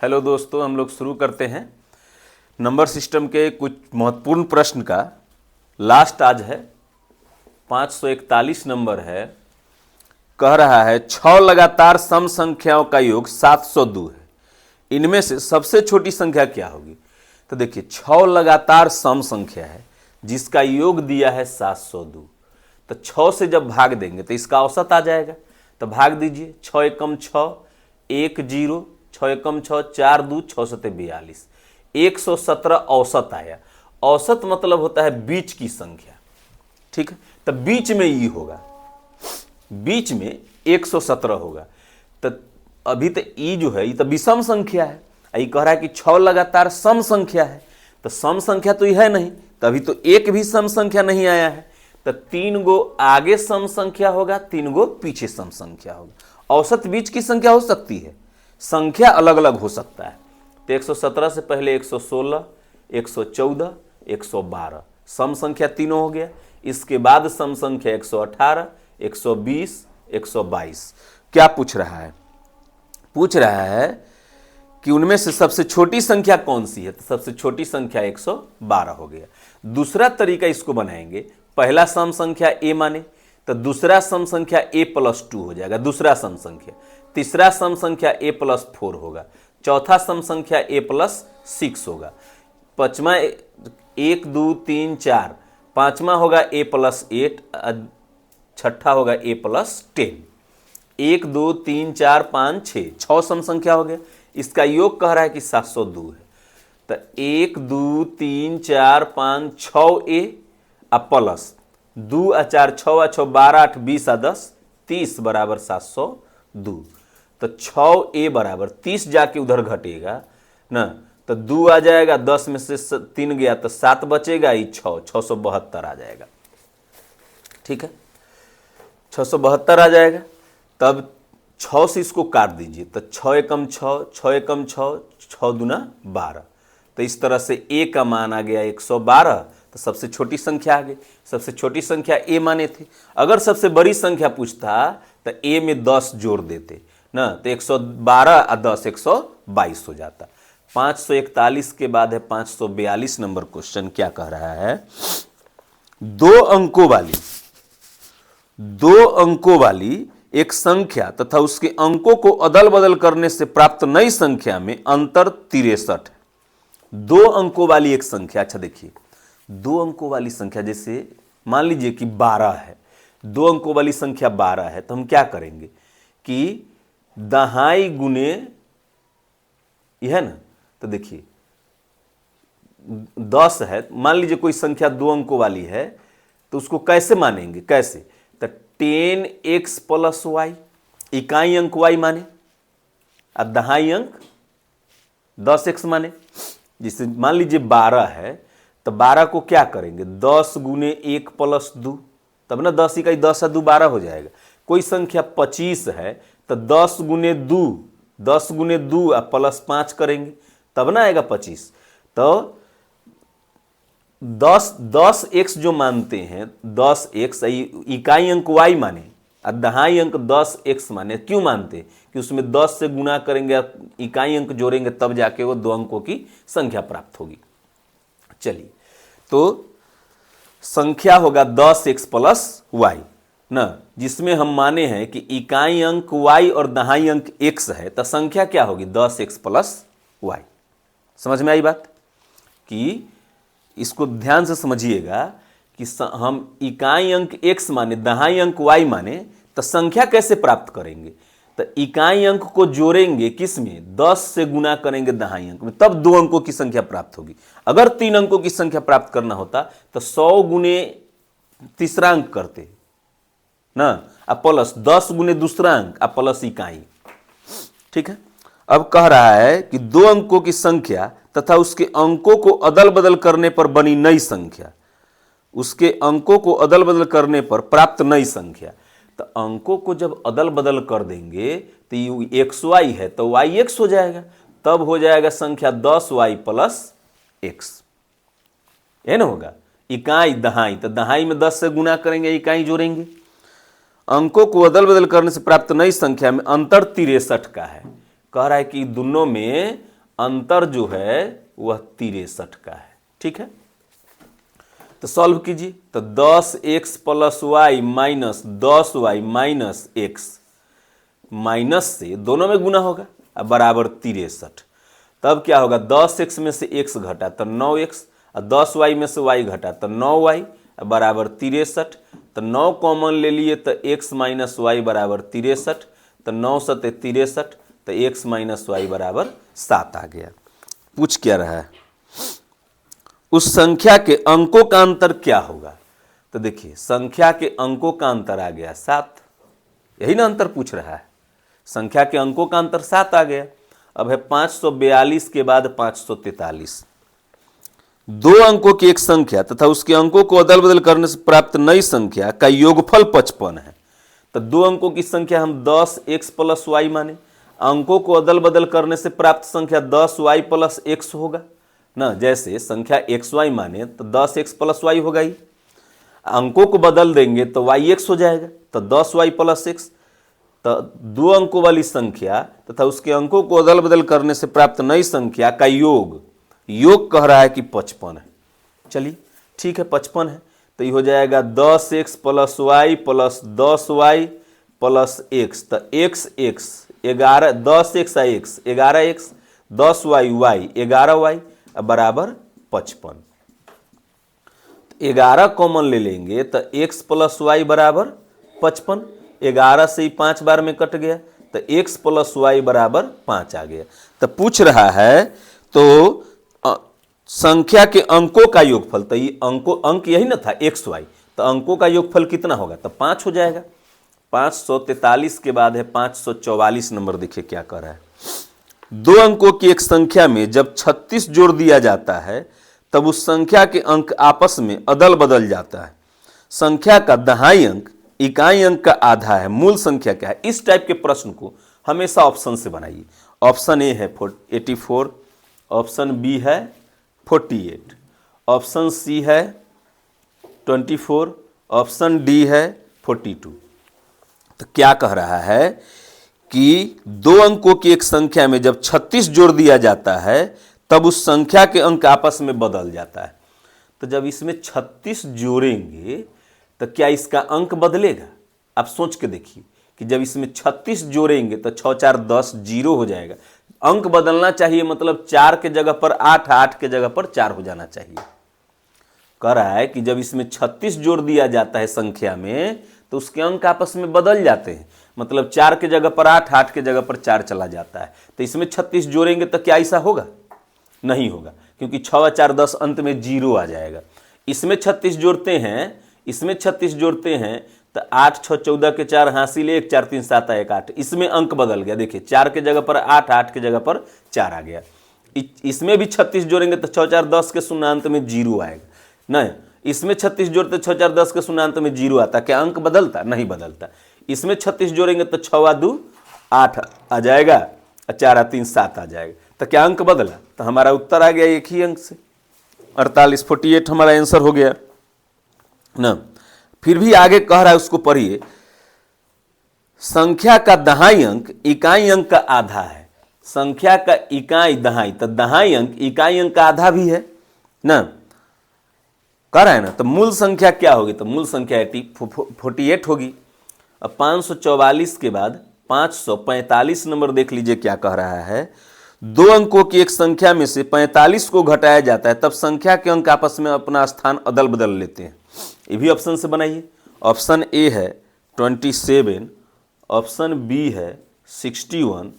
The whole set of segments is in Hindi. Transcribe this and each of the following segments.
हेलो दोस्तों, हम लोग शुरू करते हैं नंबर सिस्टम के कुछ महत्वपूर्ण प्रश्न का। लास्ट आज है 541 नंबर है। कह रहा है 6 लगातार सम संख्याओं का योग 702 है, इनमें से सबसे छोटी संख्या क्या होगी। तो देखिए 6 लगातार सम संख्या है जिसका योग दिया है 702। तो 6 से जब भाग देंगे तो इसका औसत आ जाएगा। तो भाग दीजिए, 6 एकम 6, 1 0, 6 एकम 6, 4 2, 6 सते 42, 117 औसत आया। औसत मतलब होता है बीच की संख्या, ठीक है। तो बीच में ई होगा, बीच में 117 होगा। तो अभी तो ई जो है ये तो विषम संख्या है, ये कह रहा है कि 6 लगातार सम संख्या है। तो सम संख्या तो यह है नहीं, तो अभी तो एक भी सम संख्या नहीं आया है। तो 3 गो आगे सम संख्या होगा, 3 गो पीछे सम संख्या होगा। औसत बीच की संख्या हो सकती है, संख्या अलग अलग हो सकता है। तो 117 से पहले 116, 114, 112 सम संख्या तीनों हो गया। इसके बाद सम संख्या 118, 120, 122। क्या पूछ रहा है? पूछ रहा है कि उनमें से सबसे छोटी संख्या कौन सी है। तो सबसे छोटी संख्या 112 हो गया। दूसरा तरीका इसको बनाएंगे, पहला सम संख्या a माने तो दूसरा सम संख्या a+2 हो जाएगा, दूसरा सम संख्या। तीसरा सम संख्या a+4 होगा, चौथा सम संख्या a+6 होगा, पांचवा 1 2 3 4, पांचवा होगा a+8, छठा होगा a+10। 1 2 3 4 5 6, 6 सम संख्या हो गया। इसका योग कह रहा है कि 702 है। तो 1 2 3 4 5 6a प्लस 2 4 6 6 12 8 20 10 30 बराबर 702। तो 6a बराबर 30 जाके उधर घटेगा ना, तो 2 आ जाएगा, 10 में से 3 गया तो 7 बचेगा, ये 672 आ जाएगा। ठीक है, 672 आ जाएगा। तब 6 से इसको काट दीजिए, तो 6 एकम 6, 6 एकम 6, 6 दूना 12। तो इस तरह से a का मान आ गया 112। तो सबसे छोटी संख्या आ गई। सबसे छोटी संख्या a माने थे। अगर सबसे बड़ी संख्या पूछता तो a में 10 जोड़ देते ना, तो 112 और 10 122 हो जाता। 541 के बाद है 542 नंबर क्वेश्चन। क्या कह रहा है? दो अंकों वाली एक संख्या तथा उसके अंकों को अदल बदल करने से प्राप्त नई संख्या में अंतर 63 है। 2 अंकों वाली एक संख्या। अच्छा देखिए, 2 अंकों वाली संख्या, जैसे मान लीजिए कि 12 है, 2 अंकों वाली संख्या 12 है, तो हम क्या करेंगे कि दहाई गुने, यह है ना, तो देखिए 10 है, मान लीजिए कोई संख्या 2 अंकों वाली है, तो उसको कैसे मानेंगे? कैसे? तो 10x + y, इकाई अंक y माने और दहाई अंक 10x माने। जिसे मान लीजिए 12 है, तो 12 को क्या करेंगे? 10 गुने 1 + 2, तब ना 10 इकाई 10 और 2 12 हो जाएगा। कोई संख्या 25 है तो 10 गुने 2, 10 गुने 2 और +5 करेंगे, तब ना आएगा 25। तो 10x जो मानते हैं, 10x इकाई अंक y माने और दहाई अंक 10x माने। क्यों मानते? कि उसमें 10 से गुना करेंगे, इकाई अंक जोड़ेंगे, तब जाके वो 2 अंकों की संख्या प्राप्त होगी। चलिए, तो संख्या होगा 10x + y ना, जिसमें हम माने हैं कि इकाई अंक y और दहाई अंक x है, तो संख्या क्या होगी? 10x + y। समझ में आई बात? कि इसको ध्यान से समझिएगा कि हम इकाई अंक x माने, दहाई अंक y माने, तो संख्या कैसे प्राप्त करेंगे? तो इकाई अंक को जोड़ेंगे किस में? 10 से गुना करेंगे दहाई अंक में, तब 2 अंकों की संख्या प्राप्त होगी। अगर 3 अंकों की संख्या प्राप्त करना होता तो 100 गुने तीसरा अंक करते ना, प्लस 10 गुने दूसरा अंक प्लस इकाई। ठीक है। अब कह रहा है कि 2 अंकों की संख्या तथा उसके अंकों को अदल बदल करने पर बनी नई संख्या, उसके अंकों को अदल बदल करने पर प्राप्त नई संख्या। तो अंकों को जब अदल बदल कर देंगे तो ये xy है तो yx हो जाएगा, तब हो जाएगा संख्या 10y + x। ये ना होगा इकाई दहाई, तो दहाई में 10 से गुना करेंगे, इकाई जोड़ेंगे। अंकों को अदल बदल करने से प्राप्त नई संख्या में अंतर 63 का है। कह रहा है कि दोनों में अंतर जो है वह 63 का है। ठीक है, तो सॉल्व कीजिए। तो 10x plus Y minus 10y minus x minus से दोनों में गुना होगा अब बराबर 63। तब क्या होगा, 10x में से x घटा तो 9x और 10y में से y घटा तो 9y बराबर 63। तो 9 कॉमन ले लिए तो x माइनस वाई बराबर 63। तो 9 सते 63, तो x माइनस वाई बराबर 7 आ गया। पूछ क्या रहा है, उस संख्या के अंकों का अंतर क्या होगा। तो देखिए संख्या के अंकों का अंतर आ गया 7, यही ना अंतर पूछ रहा है। संख्या के अंकों का अंतर 7 आ गया। अब है 542 के बाद 543। दो अंकों की एक संख्या तथा उसके अंकों को अदल बदल करने से प्राप्त नई संख्या का योगफल 55 है। तो दो अंकों की संख्या हम 10x प्लस वाई माने, अंकों को अदल बदल करने से प्राप्त संख्या 10y प्लस x होगा ना। जैसे संख्या xy माने तो 10x प्लस वाई होगा ही, अंकों को बदल देंगे तो yx हो जाएगा, तो 10y प्लस x। तो दो अंकों वाली संख्या तथा उसके अंकों को अदल बदल करने से प्राप्त नई संख्या का योग कह रहा है कि 55 है। चलिए ठीक है, 55 है तो ये हो जाएगा 10x plus Y plus 10y plus x। तो x 11, 10x x 11x, 10y y 11y बराबर 55। 11 कॉमन ले लेंगे तो x प्लस वाई बराबर 55। 11 से ही 5 बार में कट गया तो x प्लस वाई बराबर 5 आ गया। तो पूछ रहा है तो संख्या के अंकों का योगफल, तो ये अंक यही ना था x y, तो अंकों का योगफल कितना होगा, तो 5 हो जाएगा। 543 के बाद है 544 नंबर। देखिए क्या कर रहा है, दो अंकों की एक संख्या में जब 36 जोड़ दिया जाता है तब उस संख्या के अंक आपस में अदल बदल जाता है। संख्या का दहाई अंक इकाई अंक का आधा है, मूल संख्या क्या है। इस टाइप के प्रश्न को हमेशा ऑप्शन से बनाइए। ऑप्शन ए है 84, ऑप्शन बी है 48, ऑप्शन सी है 24, ऑप्शन डी है 42। तो क्या कह रहा है कि दो अंकों की एक संख्या में जब 36 जोड़ दिया जाता है तब उस संख्या के अंक आपस में बदल जाता है। तो जब इसमें 36 जोड़ेंगे तो क्या इसका अंक बदलेगा। आप सोच के देखिए कि जब इसमें 36 जोड़ेंगे तो 6 4 10 जीरो हो जाएगा। अंक बदलना चाहिए, मतलब 4 के जगह पर 8, 8 के जगह पर 4 हो जाना चाहिए। कह रहा है कि जब इसमें 36 जोड़ दिया जाता है संख्या में तो उसके अंक आपस में बदल जाते हैं, मतलब 4 के जगह पर 8, 8 के जगह पर 4 चला जाता है। तो इसमें 36 जोड़ेंगे तो क्या ऐसा होगा, नहीं होगा, क्योंकि 6 4 10 अंत में जीरो आ जाएगा। इसमें 36 जोड़ते हैं, इसमें 36 जोड़ते हैं तो 8 6 14 के 4 हासिल 1 4 3 7 1 8। इसमें अंक बदल गया, देखिए 4 के जगह पर 8, 8 के जगह पर 4 आ गया। इसमें भी 36 जोड़ेंगे तो 6 4 10 के शून्यान्त में जीरो आएगा। नहीं, इसमें 36 जोड़ते 6 4 10 के शून्यान्त में जीरो आता, क्या अंक बदलता, नहीं बदलता। इसमें 36 जोड़ेंगे तो 6 2 8 आ जाएगा और 4 3 7 आ जाएगा। तो क्या अंक बदला, तो हमारा उत्तर आ गया एक ही अंक से 48, 48 हमारा आंसर हो गया ना। फिर भी आगे कह रहा है, उसको पढ़िए। संख्या का दहाई अंक इकाई अंक का आधा है। संख्या का इकाई दहाई, तो दहाई अंक इकाई अंक का आधा भी है ना, कह रहा है ना। तो मूल संख्या क्या होगी, तो मूल संख्या 48 होगी। अब 544 के बाद 545 नंबर देख लीजिए क्या कह रहा है। दो अंकों की एक संख्या में से 45 को घटाया जाता है तब संख्या के अंक आपस में अपना स्थान अदल बदल लेते हैं। ये भी ऑप्शन से बनाइए। ऑप्शन ए है 27, ऑप्शन बी है 61,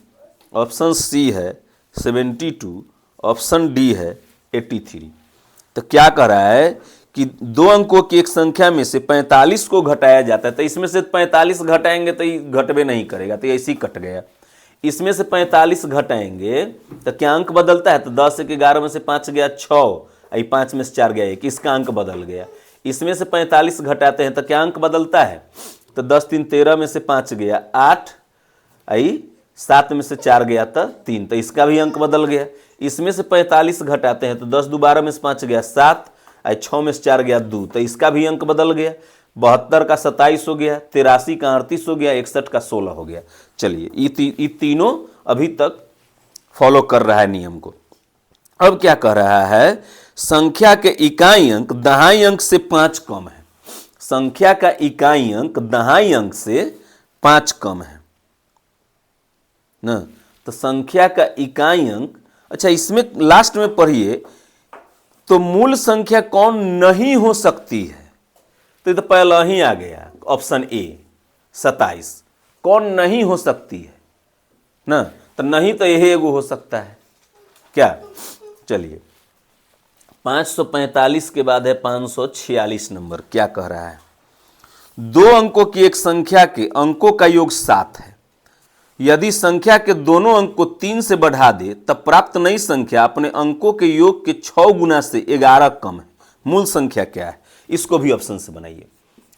ऑप्शन सी है 72, ऑप्शन डी है 83। तो क्या कह रहा है कि दो अंकों की एक संख्या में से 45 को घटाया जाता है, तो इसमें से 45 घटाएंगे तो ये घटबे नहीं करेगा, तो ऐसे ही कट गया। इसमें से 45 घटाएंगे तो क्या अंक बदलता है, तो 10 से 11 में से 5 गया 6, 5 में से 4 गया 1, इसका अंक बदल गया। इसमें से 45 घटाते हैं तो क्या अंक बदलता है, तो 10 3 13 में से 5 गया 8, 7 में से 4 गया तो 3, तो इसका भी अंक बदल गया। इसमें से 45 घटाते हैं तो 10 2 12 में से 5 गया 7, 6 में से 4 गया 2, तो इसका भी अंक बदल गया। 72 का 27 हो गया, 83 का 38 हो गया, 61 का 16 हो गया। चलिए ये तीनों अभी तक फॉलो कर रहा है नियम को। अब क्या कह रहा है, संख्या के इकाई अंक दहाई अंक से 5 कम है। संख्या का इकाई अंक दहाई अंक से 5 कम है ना। तो संख्या का इकाई अंक, अच्छा इसमें लास्ट में पढ़िए, तो मूल संख्या कौन नहीं हो सकती है, तो ये तो पहला ही आ गया ऑप्शन ए 27। कौन नहीं हो सकती है ना, तो नहीं तो यही एगो हो सकता है क्या। चलिए 545 के बाद है 546 नंबर। क्या कह रहा है, 2 अंकों की एक संख्या के अंकों का योग 7 है। यदि संख्या के दोनों अंक को 3 से बढ़ा दे तब प्राप्त नई संख्या अपने अंकों के योग के 6 गुना से 11 कम है। मूल संख्या क्या है, इसको भी ऑप्शन से बनाइए।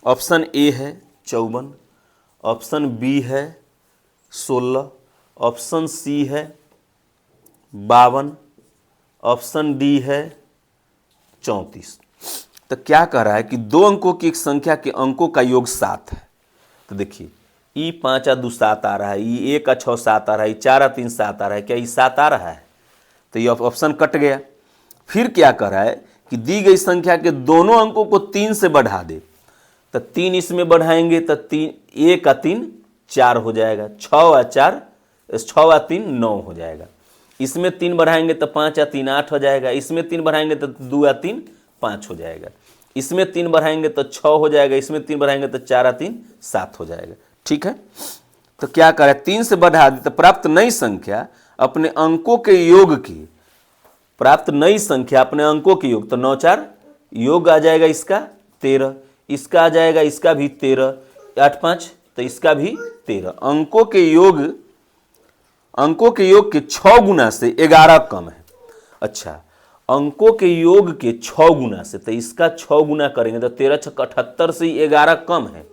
ऑप्शन ए है 54, ऑप्शन बी है 16, ऑप्शन सी है 52, ऑप्शन डी है 34। तो क्या कह रहा है कि 2 अंकों की एक संख्या के अंकों का योग 7 है। तो देखिए ई 5 आ 2 7 आ रहा है, ई 1 आ 6 7 आ रहा है, ई 4 आ 3 7 आ रहा है, क्या ई 7 आ रहा है, तो ये ऑप्शन कट गया। फिर क्या कह रहा है कि दी गई संख्या के दोनों अंकों को 3 से बढ़ा दे, तो 3 इसमें बढ़ाएंगे तो 1 आ 3 4 हो जाएगा, 6 आ 3 9 हो जाएगा। इसमें 3 बढ़ाएंगे तो 5 आ 3 8 हो जाएगा, इसमें 3 बढ़ाएंगे तो 2 आ 3 5 हो जाएगा, इसमें 3 बढ़ाएंगे तो 6 हो जाएगा, इसमें 3 बढ़ाएंगे तो 4 आ 3 7 हो जाएगा। ठीक है, तो क्या करें, 3 से बढ़ा दे तो प्राप्त नई संख्या अपने अंकों के योग की, प्राप्त नई संख्या अपने अंकों के योग, तो 9 4 योग आ जाएगा इसका 13, इसका आ जाएगा इसका भी 13, 8 5 तो इसका भी 13। अंकों के योग के 6 गुना से 11 कम है। अच्छा, अंकों के योग के 6 गुना से, तो इसका 6 गुना करेंगे तो 13 6 78 से 11 कम है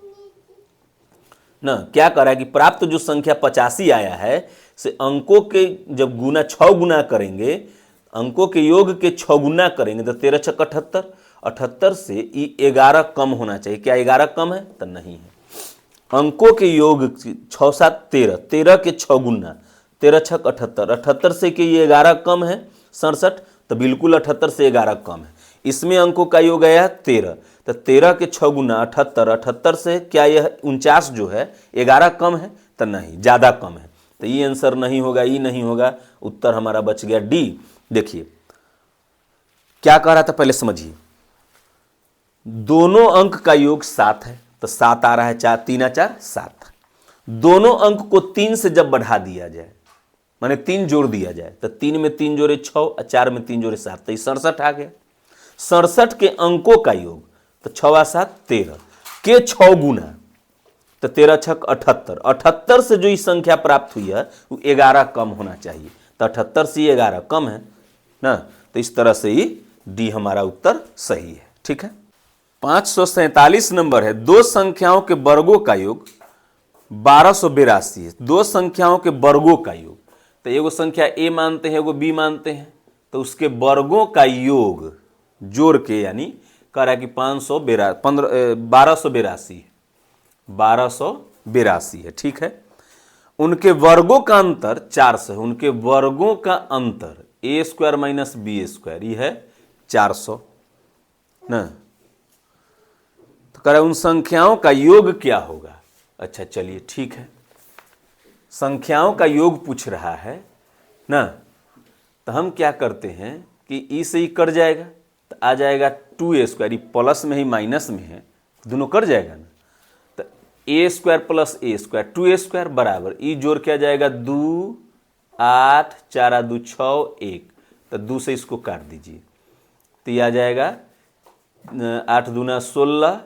ना। क्या कर रहा है कि प्राप्त जो संख्या 85 आया है से अंकों के जब गुना 6 गुना करेंगे, अंकों के योग के 6 गुना करेंगे तो 13 6 78, 78 से ई 11 कम होना चाहिए। क्या 11 कम है, तो नहीं है। अंकों के योग 6 7 13, 13 के 6 गुना 13 6 78, 78 से कि ये 11 कम है 67, तो बिल्कुल 78 से 11 कम है। इसमें अंकों का योग आया 13, तो 13 के 6 गुना 78, 78 से क्या यह 49 जो है 11 कम है, तो नहीं, ज़्यादा कम है। तो ये आंसर नहीं होगा, ये नहीं होगा, उत्तर हमारा बच गया डी। देखिए क्या कह रहा था, पहले समझिए। दोनों अंक का योग 7 है, तो 7 आ रहा है, 4 3 4 7। दोनों अंक को 3 से जब बढ़ा दिया जाए, माने 3 जोड़ दिया जाए, तो 3 में 3 जोड़े 6 और 4 में 3 जोड़े 7, तो 67 आ गया। 67 के अंकों का योग, तो 6 आ 7 13 के 6 गुना, तो 13 6 78, 78 से जो ये संख्या प्राप्त हुई है वो 11 कम होना चाहिए, तो 78 से 11 कम है ना। तो इस तरह से ही डी हमारा उत्तर सही है। ठीक है, 547 नंबर है, 2 संख्याओं के वर्गों का योग 1282 है। 2 संख्याओं के वर्गों का योग, तो एगो संख्या ए मानते हैं, एगो बी मानते हैं, तो उसके वर्गों का योग जोड़ के, यानी कह रहा है कि 1282 है। ठीक है, उनके वर्गों का अंतर 400 है। उनके वर्गों का अंतर ए स्क्वायर माइनस बी स्क्वायर, ये है 400 ना। तो कह रहा है उन संख्याओं का योग क्या होगा। अच्छा चलिए ठीक है, संख्याओं का योग पूछ रहा है ना, तो हम क्या करते हैं कि ई से ही कट जाएगा, तो आ जाएगा 2a स्क्वायर, प्लस में ही माइनस में है, दोनों कट जाएगा ना, तो a square plus a square 2a square बराबर ई जोड़ के आ जाएगा 2 8 4 2 6 1, तो 2 से इसको काट दीजिए, तो ये आ जाएगा 8 दूना 16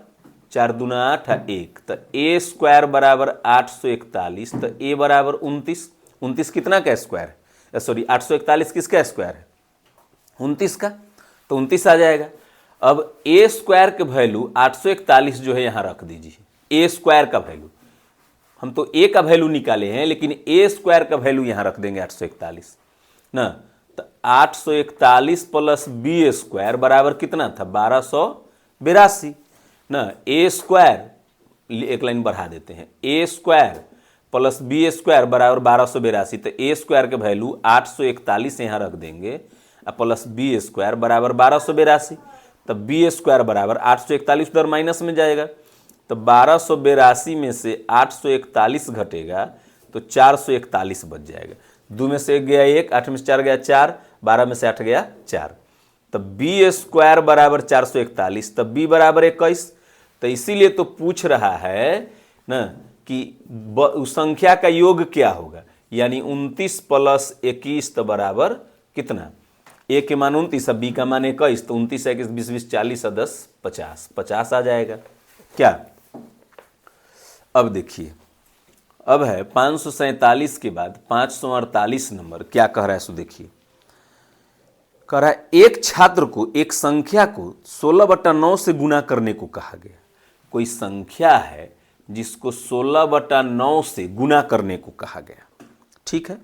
4 दूना 8 1, तो a स्क्वायर बराबर 841, तो a बराबर 29। 29 कितना का स्क्वायर है, सॉरी 841 किसका स्क्वायर है, 29 का, तो 29 आ जाएगा। अब a स्क्वायर के वैल्यू 841 जो है यहाँ रख दीजिए, a स्क्वायर का वैल्यू, हम तो a का वैल्यू निकाले हैं, लेकिन a स्क्वायर का वैल्यू यहाँ रख देंगे 841 ना। तो 841 प्लस b स्क्वायर बराबर कितना था 1282 ना। a स्क्वायर एक लाइन बढ़ा देते हैं, a square plus B square बराबर 1282, तो ए स्क्वायर के वैल्यू 841 यहाँ रख देंगे और प्लस बी स्क्वायर बराबर 1282, तब बी स्क्वायर बराबर 841 उधर माइनस में जाएगा, तो 1282 में से 841 घटेगा तो 441 बच जाएगा। 2 में से 1 गया 1, 8 में से 4 गया 4, 12 में से 8 गया 4, तब बी स्क्वायर बराबर 441, तब बी बराबर 21। तो इसीलिए तो पूछ रहा है ना कि संख्या का योग क्या होगा, यानी 29 प्लस 21 तो बराबर कितना, ए के मान 29 और बी का मान 21, तो 29 21 20 20 40 और 10 50, 50 आ जाएगा क्या। अब देखिए, अब है 547 के बाद 548 नंबर, क्या कह रहा है सो देखिए। कह रहा है एक छात्र को एक संख्या को 16/9 से गुना करने को कहा गया। कोई संख्या है जिसको 16/9 से गुना करने को कहा गया, ठीक है,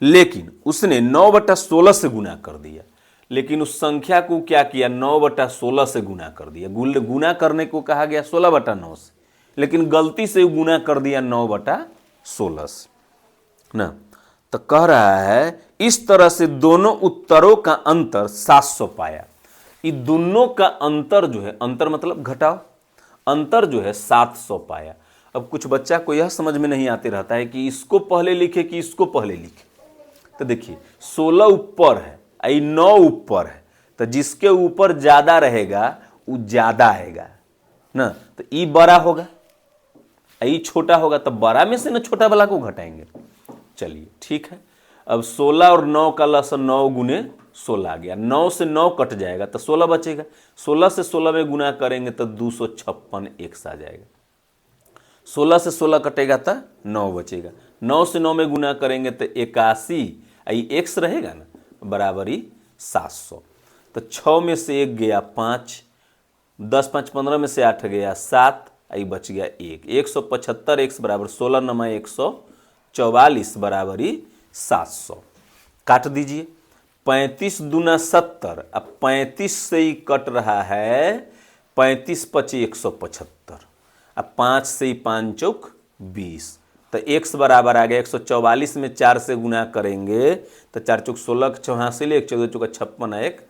लेकिन उसने 9/16 से गुना कर दिया। लेकिन उस संख्या को क्या किया, 9/16 से गुना कर दिया। गुना करने को कहा गया 16/9 से, लेकिन गलती से गुना कर दिया 9/16 से ना। तो कह रहा है इस तरह से दोनों उत्तरों का अंतर 700 पाया। ये दोनों का अंतर जो है, अंतर मतलब घटाव, अंतर जो है 700 पाया। अब कुछ बच्चा को यह समझ में नहीं आते रहता है कि इसको पहले लिखे कि इसको पहले लिखे। तो देखिए 16 ऊपर है, 9 ऊपर है, तो जिसके ऊपर ज्यादा रहेगा वो ज्यादा आएगा ना। तो ई बड़ा होगा, ई छोटा होगा, तो बड़ा में से ना छोटा वाला को घटाएंगे। चलिए ठीक है, अब 16 और 9 का लसन 9 गुने 16 आ गया, 9 से 9 कट जाएगा तो 16 बचेगा। 16 से 16 में गुना करेंगे तो 256 एक्स आ जाएगा। 16 से 16 कटेगा तो 9 बचेगा, 9 से 9 में गुना करेंगे तो 81, एक्स रहेगा ना, बराबर ही 700। तो 6 में से 1 गया 5, 10 5 15 में से 8 गया 7, आई बच गया 1। 175 एक्स बराबर 16 नमा 144 बराबर ही 700। काट दीजिए, 35 दूना 70, अब 35 से ही कट रहा है 35 पची 175, अब 5 से ही 5 चौक 20, तो x बराबर आ गया 144 में 4 से गुना करेंगे तो 4 चौक 16 के 84 1, 14 चौका 56 1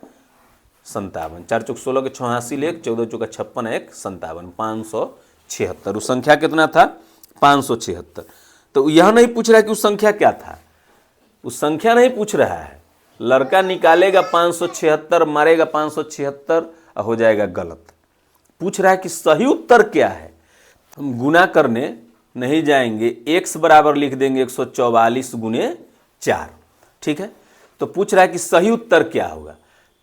57, 4 चौक 16 के 86 1, 14 चौका 56 1 57, 576। उस संख्या कितना था 576। तो यह नहीं पूछ रहा है कि उस संख्या क्या था, उस संख्या नहीं पूछ रहा है। लड़का निकालेगा 576 मारेगा 576 हो जाएगा गलत। पूछ रहा है कि सही उत्तर क्या है। हम गुना करने नहीं जाएंगे, x बराबर लिख देंगे 144 गुने 4, ठीक है। तो पूछ रहा है कि सही उत्तर क्या होगा,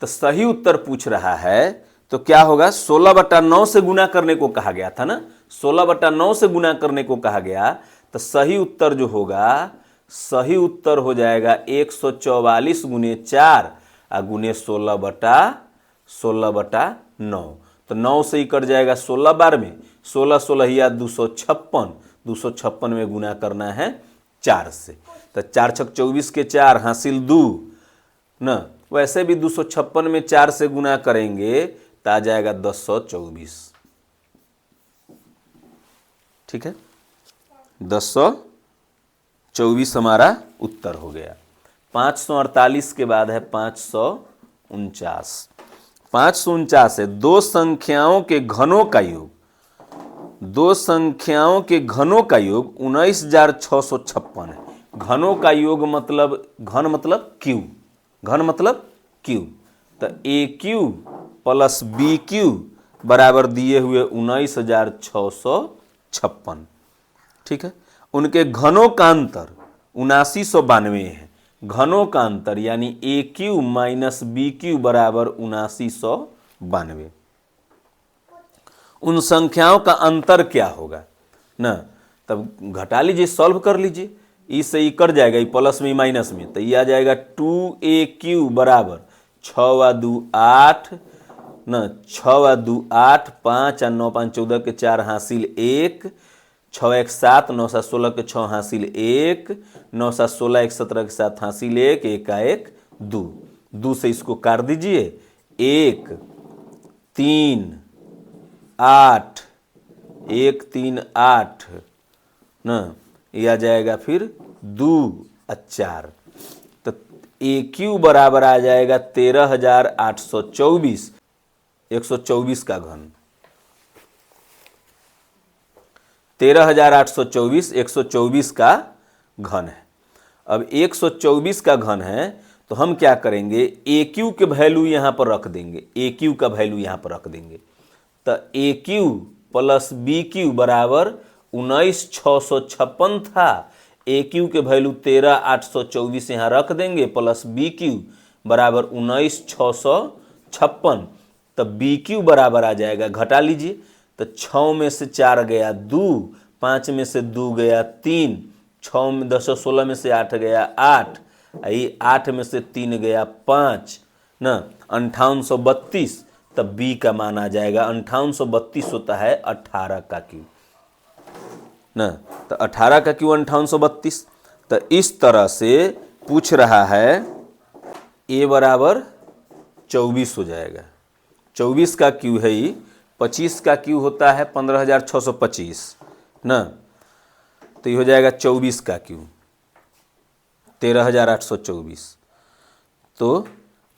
तो सही उत्तर पूछ रहा है तो क्या होगा, 16/9 से गुना करने को कहा गया था ना, 16/9 से गुना करने को कहा गया, तो सही उत्तर जो होगा, सही उत्तर हो जाएगा 144 गुने 4 और गुने 16/9। तो 9 से ही कट जाएगा 16 बार में, 16 16 या 256, 256 में गुना करना है 4 से, तो 4 छक 24 के 4 हासिल 2 ना। वैसे भी 256 में 4 से गुना करेंगे तो आ जाएगा 1024, ठीक है, 1024 हमारा उत्तर हो गया। 548 के बाद है 549। 549 है दो संख्याओं के घनों का योग, दो संख्याओं के घनों का योग 19,656 है। घनों का योग मतलब, घन मतलब क्यू, घन मतलब क्यू, तो ए क्यू प्लस बी क्यू बराबर दिए हुए 19,656, ठीक है। उनके घनों का अंतर 7992 है। घनों का अंतर यानी ए क्यू माइनस बी क्यू बराबर 7992। उन संख्याओं का अंतर क्या होगा ना, तब घटा लीजिए, सॉल्व कर लीजिए, ई से ई कट जाएगा, ई प्लस में माइनस में, तो ये आ जाएगा 2AQ बराबर 6 व 2 8 ना, 6 व 2 8, 5 और 9 5 14 के 4 हासिल 1, 6 1 7, 9 7 16 के 6 हासिल 1, 9 7 16 1 17 के 7 हासिल 1, 1 1 2, 2 से इसको काट दीजिए, 1 3 8, 1 3 8 ना, ये आ जाएगा फिर 2 और 4, तो AQ बराबर आ जाएगा 13,824, 124 का घन। 13,824 124 का घन है। अब 124 का घन है तो हम क्या करेंगे, AQ के वैल्यू यहाँ पर रख देंगे, AQ का वैल्यू यहाँ पर रख देंगे। तो AQ प्लस BQ बराबर 19,656 था। AQ के वैल्यू 13,824 यहाँ रख देंगे, प्लस BQ बराबर 19,656। तो BQ बराबर आ जाएगा, घटा लीजिए, तो 6 में से 4 गया 2, 5 में से 2 गया 3, 6 में 10 16 में से 8 गया 8, 8 में से 3 गया 5 ना, 5832। तब B का मान आ जाएगा 5832 होता है 18 का क्यू ना, तो 18 का क्यू 5832। तो इस तरह से पूछ रहा है, A बराबर 24 हो जाएगा, 24 का क्यू है ही, 25 का क्यू होता है 15,625 ना, तो ये हो जाएगा 24 का क्यू 13,824। तो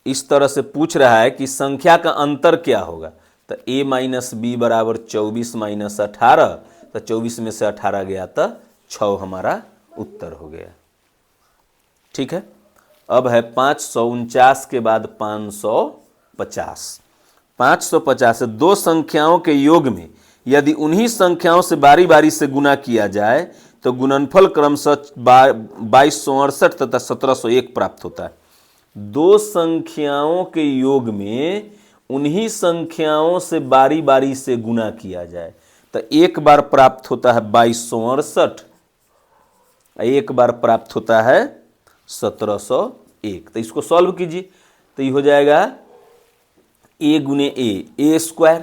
इस तरह से पूछ रहा है कि संख्या का अंतर क्या होगा, तो A माइनस B बराबर 24 माइनस 18, तो 24 में से 18 गया तो 6 हमारा उत्तर हो गया। ठीक है, अब है 549 के बाद 550। 550 से दो संख्याओं के योग में यदि उन्हीं संख्याओं से बारी बारी से गुना किया जाए तो गुणनफल क्रमशः 2268 तथा 1701 प्राप्त होता है। दो संख्याओं के योग में उन्हीं संख्याओं से बारी बारी से गुना किया जाए तो एक बार प्राप्त होता है 2268, एक बार प्राप्त होता है 1701। तो इसको सॉल्व कीजिए, तो ये हो जाएगा A गुने A स्क्वायर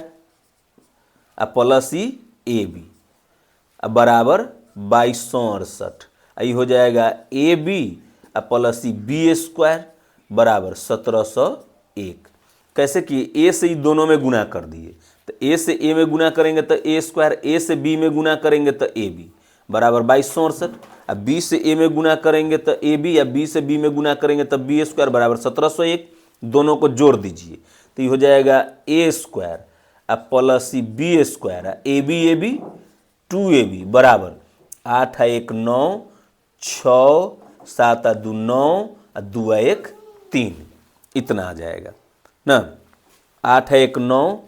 प्लस AB बराबर 2268, ये हो जाएगा AB प्लस B स्क्वायर बराबर 1701। कैसे किए, A से ही दोनों में गुना कर दिए, तो A से A में गुना करेंगे तो A स्क्वायर, A से B में गुना करेंगे तो AB बराबर 2268, अब B से A में गुना करेंगे तो AB, या B से B में गुना करेंगे तो B स्क्वायर बराबर 1701। दोनों को जोड़ दीजिए तो ये हो जाएगा A square plus B square AB 2AB बराबर 8 1 9 6 7 2 9 2 1 3, इतना आ जाएगा ना। 8 1 9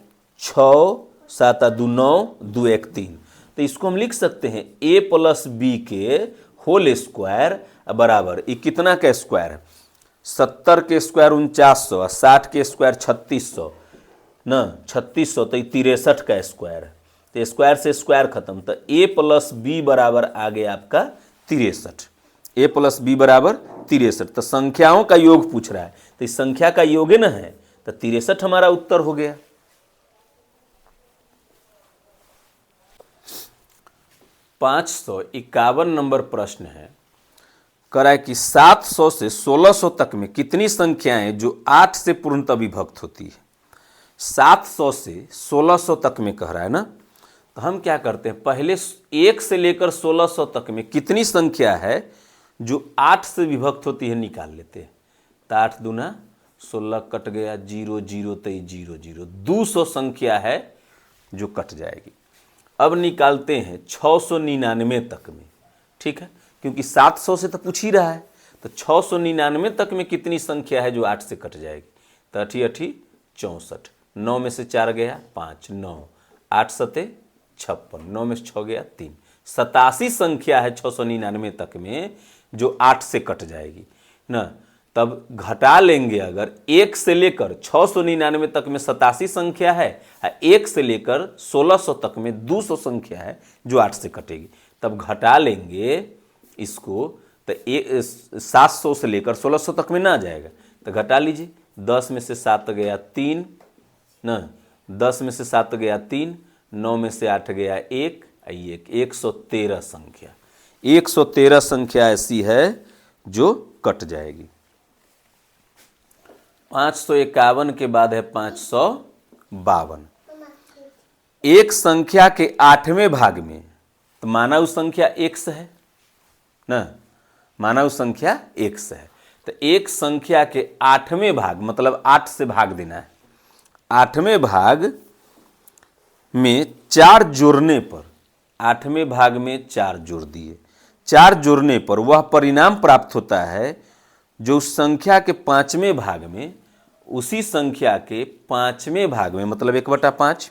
6 7 2 9 2 1 3, तो इसको हम लिख सकते हैं A प्लस B के होल स्क्वायर बराबर, ये कितना का स्क्वायर है, 70 के स्क्वायर 4900, 60 के स्क्वायर 3600 ना, 3600 तो 63 का स्क्वायर है, तो स्क्वायर से स्क्वायर खत्म, तो A प्लस B बराबर आ गया आपका 63, A प्लस B बराबर 63। तो संख्याओं का योग पूछ रहा है, तो इस संख्या का योग न है, तो 63 हमारा उत्तर हो गया। $551 नंबर प्रश्न है, कह रहा है कि 700 से 1600 तक में कितनी संख्याएं जो 8 से पूर्णतः विभक्त होती है। 700 से 1600 तक में कह रहा है ना, तो हम क्या करते हैं, पहले 1 से लेकर 1600 तक में कितनी संख्या है जो 8 से विभक्त होती है निकाल लेते हैं। तो 8 दूना 16 कट गया, 0 0 23 0 0, 200 संख्या है जो कट जाएगी। अब निकालते हैं 699 तक में, ठीक है, क्योंकि 700 से तो पूछ ही रहा है, तो 699 तक में कितनी संख्या है जो 8 से कट जाएगी। तो 8 8 64, 9 में से 4 गया 5 9, 8 7 56, 9 में से 6 गया 3, 87 संख्या है 699 तक में जो 8 से कट जाएगी ना। तब घटा लेंगे, अगर 1 से लेकर 699 तक में 87 संख्या है, 1 से लेकर 1600 तक में 200 संख्या है जो 8 से कटेगी, तब घटा लेंगे इसको, तो 700 से लेकर 1600 तक में ना जाएगा, तो घटा लीजिए, 10 में से 7 गया 3 ना, 10 में से 7 गया 3, 9 में से 8 गया 1, 113 संख्या, 113 संख्या ऐसी है जो कट जाएगी। 551 के बाद है 552। एक संख्या के 8वें भाग में, तो माना उस संख्या x है, ना, मानव संख्या x है। तो एक संख्या के 8वें भाग मतलब 8 से भाग देना है। 8वें भाग में 4 जोड़ने पर, 8वें भाग में 4 जोड़ दिए, 4 जोड़ने पर वह परिणाम प्राप्त होता है जो उस संख्या के 5वें भाग में उसी संख्या के 5वें भाग में मतलब 1/5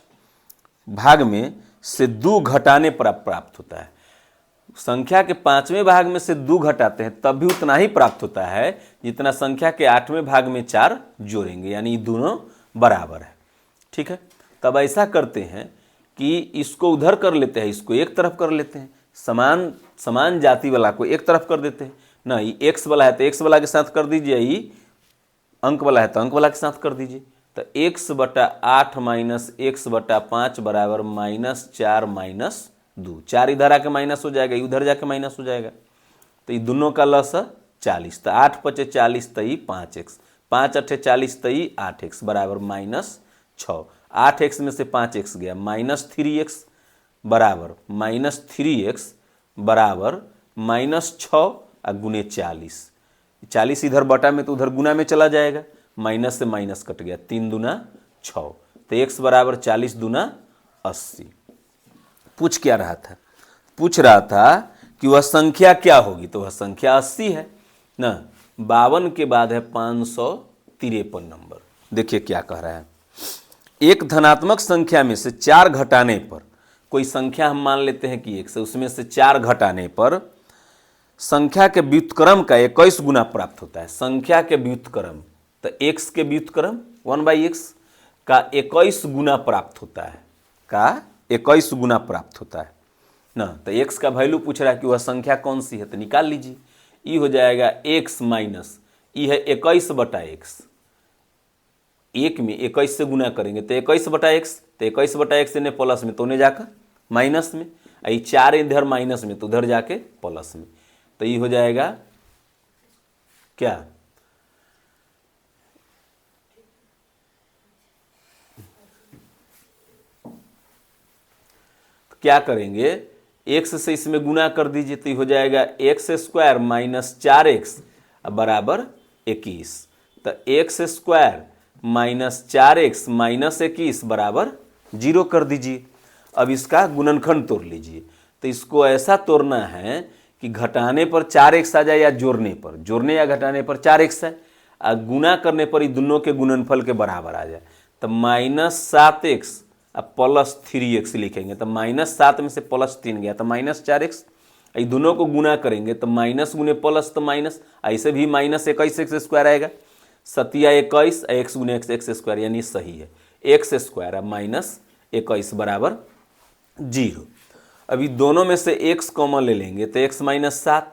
भाग में से 2 घटाने पर प्राप्त होता है। संख्या के 5वें भाग में से 2 घटाते हैं तब भी उतना ही प्राप्त होता है जितना संख्या के 8वें भाग में 4 जोड़ेंगे, यानी दोनों बराबर है। ठीक है, तब ऐसा करते हैं कि इसको उधर कर लेते हैं, इसको एक तरफ कर लेते हैं, समान जाति वाला को एक तरफ कर देते हैं ना। ये एक्स वाला है तो एक्स वाला के साथ कर दीजिए, ये अंक वाला है तो अंक वाला के साथ कर दीजिए। तो x/8 माइनस x/5 बराबर -4 - 2। 4 इधर आके माइनस हो जाएगा, उधर जाके माइनस हो जाएगा, तो ये दोनों का लस 40। तो 8 × 5 = 40 तो ये 5x, 5 × 8 = 40 तो ये 8x बराबर -6। 8x में से 5x गया, -3x बराबर -3x बराबर -6 गुने 40। 40 इधर बटा में तो उधर गुना में चला जाएगा, माइनस से माइनस कट गया, 3 दूना 6। तो x बराबर 40 दूना 80। पूछ क्या रहा था? पूछ रहा था कि वह संख्या क्या होगी, तो वह संख्या 80 है ना। 52 के बाद है 553 नंबर। देखिए क्या कह रहा है, एक धनात्मक संख्या में से 4 घटाने पर, कोई संख्या हम मान लेते हैं कि 1 से, उसमें से 4 घटाने पर संख्या के व्युत्क्रम का 21 गुना प्राप्त होता है। संख्या के व्युत्क्रम, तो x के व्युत्क्रम 1/x का 21 गुना प्राप्त होता है, का 21 गुना प्राप्त होता है ना। तो x का वैल्यू पूछ रहा है कि वह संख्या कौन सी है, तो निकाल लीजिए। ये हो जाएगा x माइनस ये है 21/x, 1 में 21 से गुना करेंगे तो 21/x, तो 21/x ने प्लस में तो उन्हें जाकर माइनस में, ये 4 इधर माइनस में तो उधर जाके प्लस में। तो ये हो जाएगा क्या, तो क्या करेंगे, x से इसमें गुना कर दीजिए तो ये हो जाएगा x² - 4x बराबर 21। तो x² - 4x - 21 बराबर 0 कर दीजिए। अब इसका गुणनखंड तोड़ लीजिए। तो इसको ऐसा तोड़ना है कि घटाने पर 4x आ जाए या जोड़ने या घटाने पर 4x है, और गुना करने पर ये दोनों के गुणनफल के बराबर आ जाए। तो -7x प्लस 3x लिखेंगे, तो -7 में से +3 गया तो -4x। ये दोनों को गुना करेंगे तो माइनस गुने प्लस तो माइनस, ऐसे भी -21x² आएगा, 7 21 x गुने x² यानी सही है, x² -21 बराबर 0। अभी दोनों में से x कॉमन ले लेंगे तो x - 7,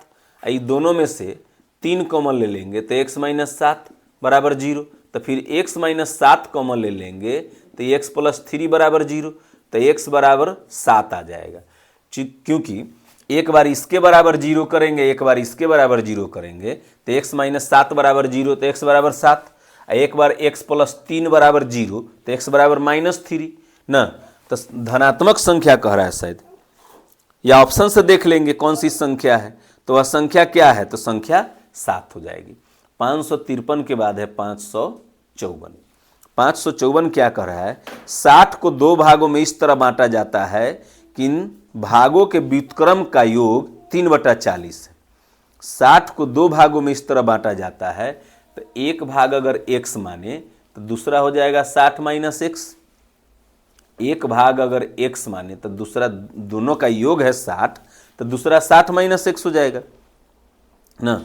ये दोनों में से 3 कॉमन ले लेंगे तो x - 7 बराबर 0। तो फिर x - 7 कॉमन ले लेंगे तो x + 3 बराबर 0, तो x बराबर 7 आ जाएगा। क्योंकि एक बार इसके बराबर 0 करेंगे, एक बार इसके बराबर 0 करेंगे तो x - 7 बराबर 0 तो x बराबर 7, एक बार x + 3 बराबर 0 तो x बराबर -3 ना। तो धनात्मक संख्या कह रहा है शायद, या ऑप्शन से देख लेंगे कौन सी संख्या है, तो वह संख्या क्या है, तो संख्या 7 हो जाएगी। 553 के बाद है 554। 554 क्या कह रहा है, 60 को 2 भागों में इस तरह बांटा जाता है कि इन भागों के व्युत्क्रम का योग 3/40 है। 60 को 2 भागों में इस तरह बांटा जाता है, तो एक भाग अगर x माने तो दूसरा हो जाएगा 60 - x। एक भाग अगर x माने तो दूसरा, दोनों का योग है 60, तो दूसरा 60 - x हो जाएगा ना।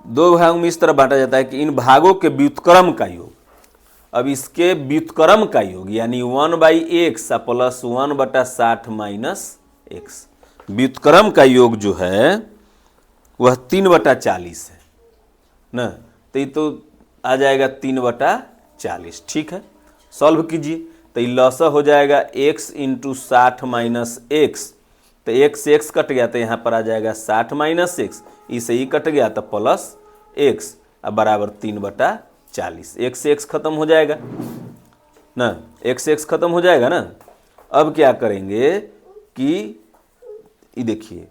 2 भागों में इस तरह बांटा जाता है कि इन भागों के व्युत्क्रम का योग, अब इसके व्युत्क्रम का योग यानी 1/x प्लस 1/60 - x, व्युत्क्रम का योग जो है वह 3/40 है ना। तो ये तो आ जाएगा 3/40। ठीक है, सॉल्व कीजिए तो ये लसा हो जाएगा x × 60 - x, तो x से x कट गया तो यहाँ पर आ जाएगा 60 - x, इसे ही कट गया तो प्लस x बराबर 3/40। x से x खत्म हो जाएगा ना, x से x खत्म हो जाएगा ना। अब क्या करेंगे कि ये देखिए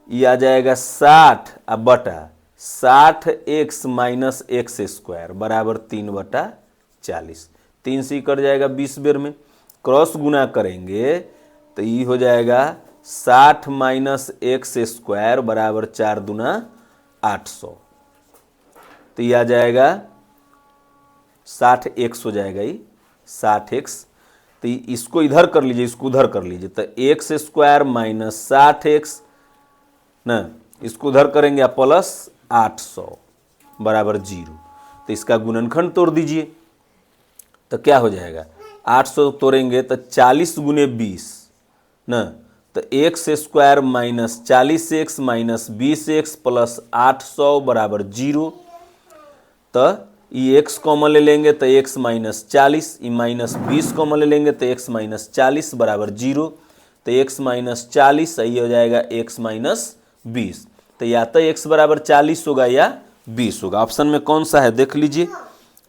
ये आ जाएगा 60 अब बटा 60x माइनस एक्स स्क्वायर बराबर 3/40। 3 से कट जाएगा 20 बेर में, क्रॉस गुना करेंगे तो ये हो जाएगा 60 माइनस एक्स स्क्वायर बराबर 4 दूना 800। तो ये आ जाएगा 60x हो जाएगा, ये 60x। तो इसको इधर कर लीजिए, इसको उधर कर लीजिए, तो एक्स स्क्वायर माइनस 60x ना, इसको उधर करेंगे आप प्लस 800 बराबर 0। तो इसका गुणनखंड तोड़ दीजिए तो क्या हो जाएगा, 800 तोड़ेंगे तो 40 गुने 20 ना, तो x square minus 40x minus 20x plus 800 बराबर 0। तो ये x कॉमन ले लेंगे तो x माइनस 40, ये माइनस 20 कॉमन ले लेंगे तो x माइनस 40 बराबर 0। तो x माइनस 40 सही हो जाएगा x माइनस 20। तो या तो x बराबर 40 होगा या 20 होगा। ऑप्शन में कौन सा है देख लीजिए,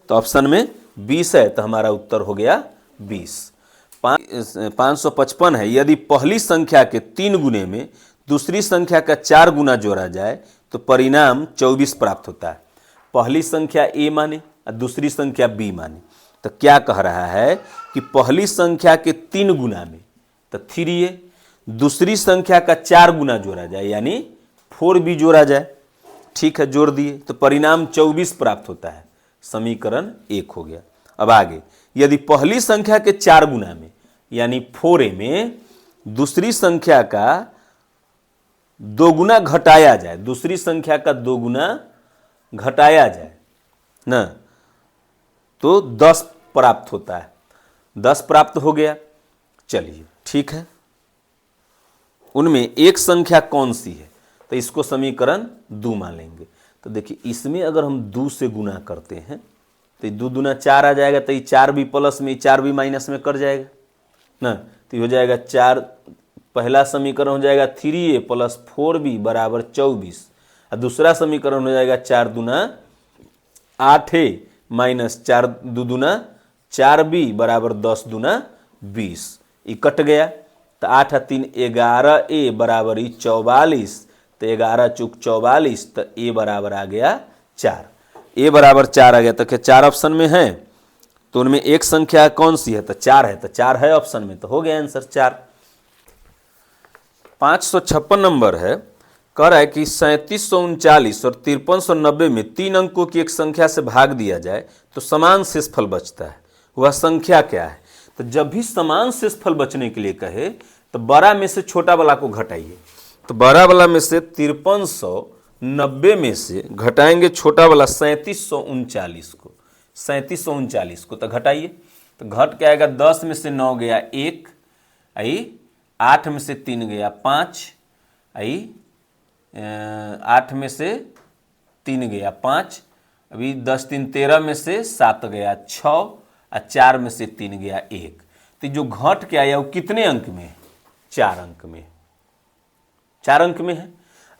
तो ऑप्शन में 20 है, तो हमारा उत्तर हो गया 20। 555 है, यदि पहली संख्या के 3 गुने में दूसरी संख्या का 4 गुना जोड़ा जाए तो परिणाम 24 प्राप्त होता है। पहली संख्या a माने और दूसरी संख्या b माने, तो क्या कह रहा है कि पहली संख्या के 3 गुना में तो 3a, दूसरी संख्या का 4 गुना जोड़ा जाए यानी 4b जोड़ा जाए। ठीक है, जोड़ दिए तो परिणाम 24 प्राप्त होता है। समीकरण 1 हो गया। अब आगे, यदि पहली संख्या के 4 गुना में यानी 4a में दूसरी संख्या का 2 गुना घटाया जाए, दूसरी संख्या का 2 गुना घटाया जाए ना, तो 10 प्राप्त होता है। 10 प्राप्त हो गया। चलिए ठीक है, उनमें एक संख्या कौन सी है, तो इसको समीकरण 2 मान लेंगे। तो देखिए इसमें अगर हम 2 से गुना करते हैं तो 2 दूना 4 आ जाएगा, तो ये 4 भी प्लस में 4 भी माइनस में कर जाएगा ना, तो ये हो जाएगा 4। पहला समीकरण हो जाएगा 3a प्लस 4b बराबर 24, और दूसरा समीकरण हो जाएगा 4 दूना 8a माइनस 4 दूना 4b बराबर 10 दूना 20। ये कट गया तो 8 और 3 11a बराबर 44, तो 11 चूक 44, तो a बराबर आ गया 4। a बराबर 4 आ गया, तो क्या 4 ऑप्शन में है, तो उनमें एक संख्या कौन सी है, तो 4 है, तो 4 है ऑप्शन में, तो हो गया आंसर 4। 556 नंबर है, कह रहा है कि 3739 और 5390 में 3 अंकों की एक संख्या से भाग दिया जाए तो समान शेषफल बचता है, वह संख्या क्या है। तो जब भी समान शेषफल बचने के लिए कहे तो बड़ा में से छोटा वाला को घटाइए। तो बड़ा वाला में से 5390 में से घटाएंगे छोटा वाला 3739 को, 3739 को तो घटाइए, तो घट के आएगा 10 में से 9 गया 1, आई 8 में से 3 गया 5, आई 8 में से 3 गया 5, अभी 10 3 13 में से 7 गया 6, और 4 में से 3 गया 1। तो जो घट के आया वो कितने अंक में है, 4 अंक में, 4 अंक में है।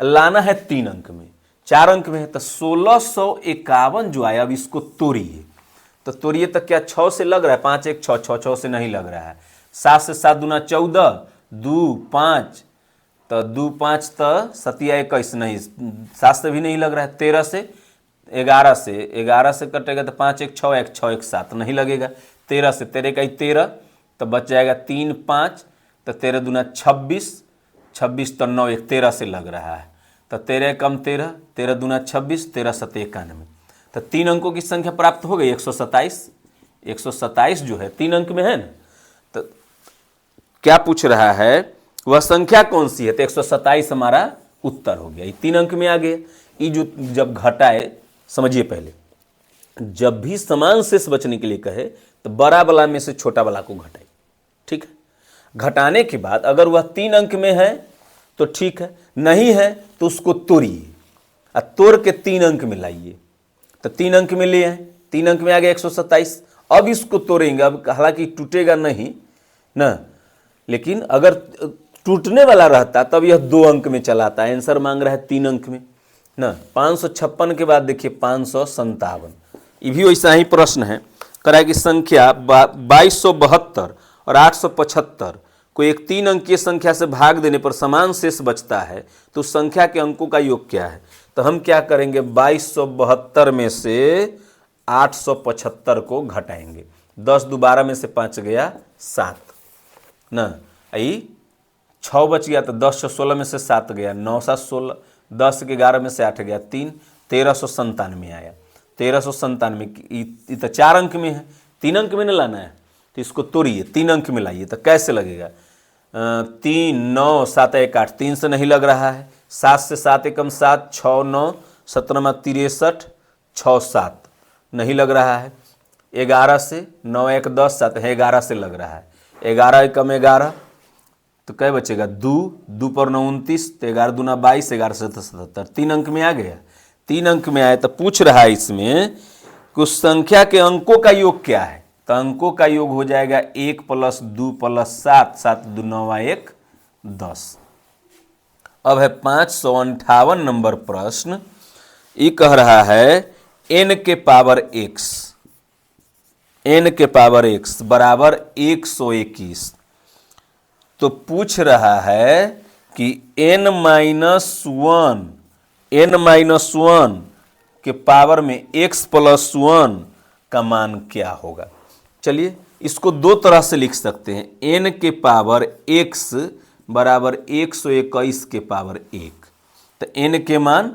लाना है 3 अंक में, 4 अंक में है, तो 1651 जो आया, अब इसको तोड़िए। तो तोड़िए तो क्या 6 से लग रहा है, 5 1 6 6 6 से नहीं लग रहा है। 7 से 7 दूना 14, 2 5, तो 2 5 तो 7 21 नहीं, 7 से भी नहीं लग रहा है। 13 से 11 से कटेगा तो 5 1 6 1 6 1 7 नहीं लगेगा। 13 से 13 का 13, तो बच जाएगा 3 5, तो 13 दूना 26, 26 तो 9 1 13 से लग रहा है, तो 13 कम 13, 13 दूना 26, 13 7 91, तो 3 अंकों की संख्या प्राप्त हो गई 127। 127 जो है 3 अंक में है ना, तो क्या पूछ रहा है वह संख्या कौन सी है, तो 127 हमारा उत्तर हो गया। ये 3 अंक में आ गया। ये जो जब घटाए, समझिए पहले, जब भी समान शेष बचने के लिए कहे तो बड़ा वाला में से छोटा वाला को घटाए। ठीक है, घटाने के बाद अगर वह 3 अंक में है तो ठीक है, नहीं है तो उसको तोड़िए और तोड़ के 3 अंक में लाइए। तो 3 अंक में ले आए, 3 अंक में आ गया 127। अब इसको तोड़ेंगे, अब हालांकि टूटेगा नहीं ना, लेकिन अगर टूटने वाला रहता तब यह 2 अंक में चलाता। आंसर मांग रहा है 3 अंक में ना। 556 के बाद देखिए 557, ये भी वैसा ही प्रश्न है। कह रहा है कि संख्या 2272 और 875 कोई एक 3 अंकीय संख्या से भाग देने पर समान शेष बचता है तो उस संख्या के अंकों का योग क्या है। तो हम क्या करेंगे, 2272 में से 875 को घटाएंगे। 10 दो 12 में से 5 गया 7 ना, आई 6 बच गया तो 10 से 16 में से 7 गया, 9 7 16, 10 के 11 में से 8 गया 3, 1397 आया। 1397 तो 4 अंक में है, 3 अंक में न लाना है तो इसको तोड़िए, 3 अंक में लाइए तो कैसे लगेगा। 3 9 7 1 8, 3 से नहीं लग रहा है, 7 से 7 एकम 7, 6 9 17 63, 6 7 नहीं लग रहा है। 11 से 9 1 10 7 है, 11 से लग रहा है। 11 एकम 11 तो क्या बचेगा, 2 2 पर 9 29, तो 11 दूना 22, 11 से 77, 3 अंक में आ गया। 3 अंक में आया तो पूछ रहा है इसमें कुछ संख्या के अंकों का योग क्या है। तो अंकों का योग हो जाएगा 1 + 2 + 7, 7 2 9 1 10। अब है 558 नंबर प्रश्न। ये कह रहा है n के पावर x, n के पावर x बराबर 121। तो पूछ रहा है कि n माइनस वन के पावर में x + 1 का मान क्या होगा। चलिए इसको दो तरह से लिख सकते हैं, n के पावर x बराबर 121 के पावर 1। तो n के मान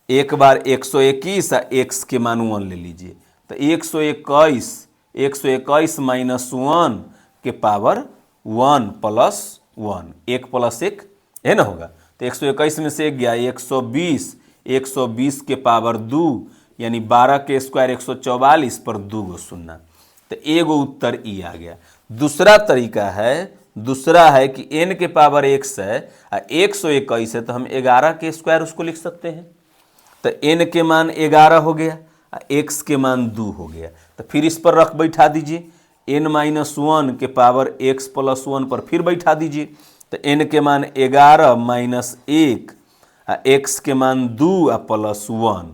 एक बार 121 और x के मान 1 ले लीजिए। तो 121 माइनस 1 के पावर 1 + 1, 1 + 1 है ना होगा। तो 121 में से 1 गया, 120 के पावर 2 यानी 12 के स्क्वायर 144 पर 2 गो शून्य, तो एगो उत्तर ई आ गया। दूसरा तरीका है कि n के पावर x है और 121 है तो हम 11 के स्क्वायर उसको लिख सकते हैं। तो n के मान 11 हो गया और x के मान 2 हो गया। तो फिर इस पर रख बैठा दीजिए, n - 1 के पावर x + 1 पर फिर बैठा दीजिए। तो n के मान 11 - 1 और x के मान 2 और +1।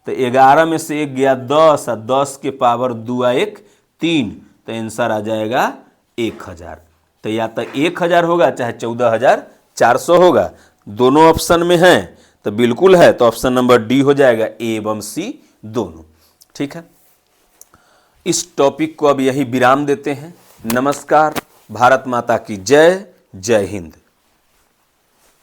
तो 11 में से 1 गया 10 और 10 के पावर 2 और 1 3, तो आंसर आ जाएगा 1000। तो या तो 1000 होगा चाहे 14400 होगा, दोनों ऑप्शन में है तो बिल्कुल है। तो ऑप्शन नंबर डी हो जाएगा, ए एवं सी दोनों। ठीक है, इस टॉपिक को अब यही विराम देते हैं। नमस्कार, भारत माता की जय, जय हिंद।